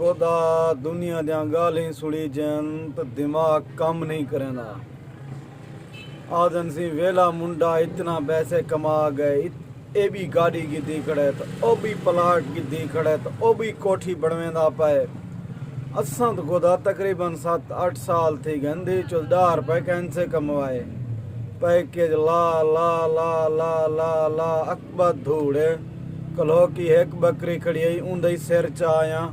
गोदा दुनिया दियां गालीं सुनी जन तो दिमाग कम नहीं करेंदा। आदन सी वेला मुंडा इतना पैसे कमा गए, ए भी गाड़ी गिद्दी खड़े तो ओ भी प्लाट गिद्दी खड़े तो ओ भी कोठी बनवेंदा पाए। असां तो गोदा तकरीबन 7-8 साल थी गंदी 14 रुपए कैंसे कमवाए। पैकेज ला ला ला ला ला ला अकबर धूड़े कलो की एक बकरी खड़ी आई ऊंदे सिर च आया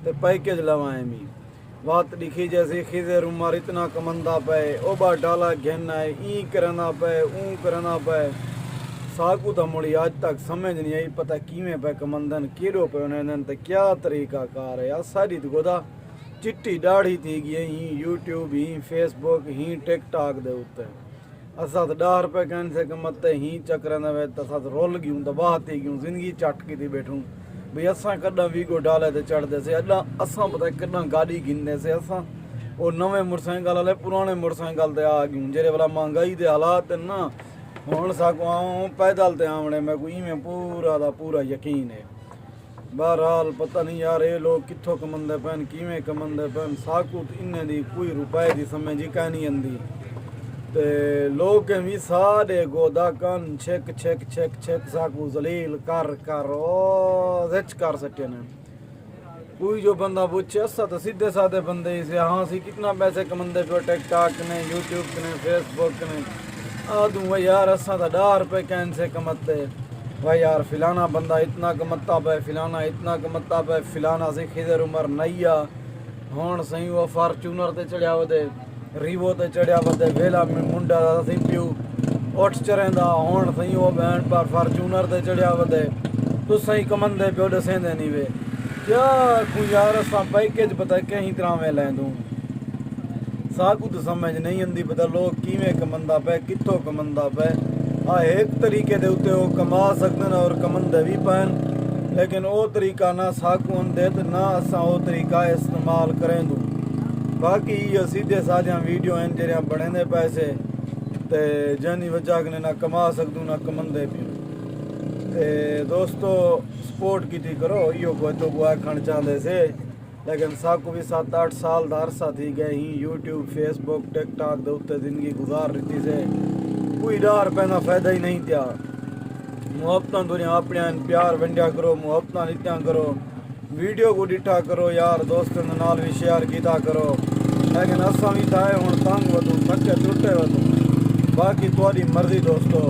ते पैकेज लवाए मी बात लिखी जैसी खिजर उमर इतना कमंदा पे ओबा डाला घेना है ई करना पे ऊ करना पे साकू तो मुड़ी आज तक समझ नहीं आई पता किवें पे कमंदन केड़ो पे उन्हें ते क्या तरीका कार है यार। सारी तो गोदा चिट्टी दाढ़ी थी गई ही यूट्यूब ही फेसबुक ही टिकटॉक दे उत्ते असा तो 10 रुपए कैंसे कमते ही चक्कर वे तो असा रोल गयूं दबाह थी गयूं जिंदगी चटकी थी बैठूं भई असा कदा वीगो डाले ते चढ़दे से अदा असा पता कदा गाड़ी गिनदे से असा वो नवे मोटरसाइकिल वाले पुराने मोटरसाइकिल ते आ गयूं जेरे वाला महंगाई दे हालात ना हुण साको आऊं पैदल ते आवणे में कोई में पूरा दा पूरा यकीन है। बहरहाल पता नहीं यार ये लोग कित्थों कमंदे पैन किवें कमंदे पैन साकू इन्ने दी कोई रुपए दी समझ ही काई नहीं आंदी ते लोग भी सारे गोदा कन छेक छेक छेक छेक साकू जलील कर कर ओ जिच कर सके ने कोई जो बंदा पूछे असा तो सीधे साधे बंदे ही से हाँ सी कितना पैसे कमंदे पे टिकटॉक ने यूट्यूब ने फेसबुक ने आदू भाई यार असा तो 10 रुपए कैंसे कमते भाई यार फिलाना बंदा इतना कमता पे फिलाना इतना कमता पे फिलाना से खिजर उमर नैया हुण सही वो फॉर्चूनर ते चढ़िया वदे रीवो ते चढ़िया वदे वेला में मुंडा सी पियो उठ चरेंदा हुण सही वो बहन पर फॉर्चूनर ते चढ़िया वदे तो सही कमंदे पियो दसेंदे नहीं वे क्या कोई यार असा पैकेज पता कहीं तरह में लैंदू साकू तो समझ नहीं आंदी पता लोग किवें कमंदा पे कित्थों कमंदा पे आ एक तरीके दे उत्ते वो कमा सकदे और कमंदे भी पैन लेकिन वो तरीका ना साकू आंदे ते ना असा वो तरीका इस्तेमाल करेंदू। बाकी ये सीधे साधियां वीडियो हैं जेरिया बने पैसे ते जनी वजह कने ना कमा सकदू ना कमंदे भी ते दोस्तों सपोर्ट की करो यो कोई तो बुआ खण चाहते से लेकिन साकू भी 7-8 साल का अरसा थी गए ही यूट्यूब फेसबुक टिकटॉक दे उत्ते जिंदगी गुजार रही से कोई 10 रुपए का फायदा ही नहीं था। मुहब्बत दुनिया अपने प्यार वंडिया करो मुहब्बत नित्या करो वीडियो को डिठा करो यार दोस्तों नाल भी शेयर किया करो लेकिन असा भी थाए हुण तंग वधू थके टुटे वधू बाकी तुहाडी मर्जी दोस्तों।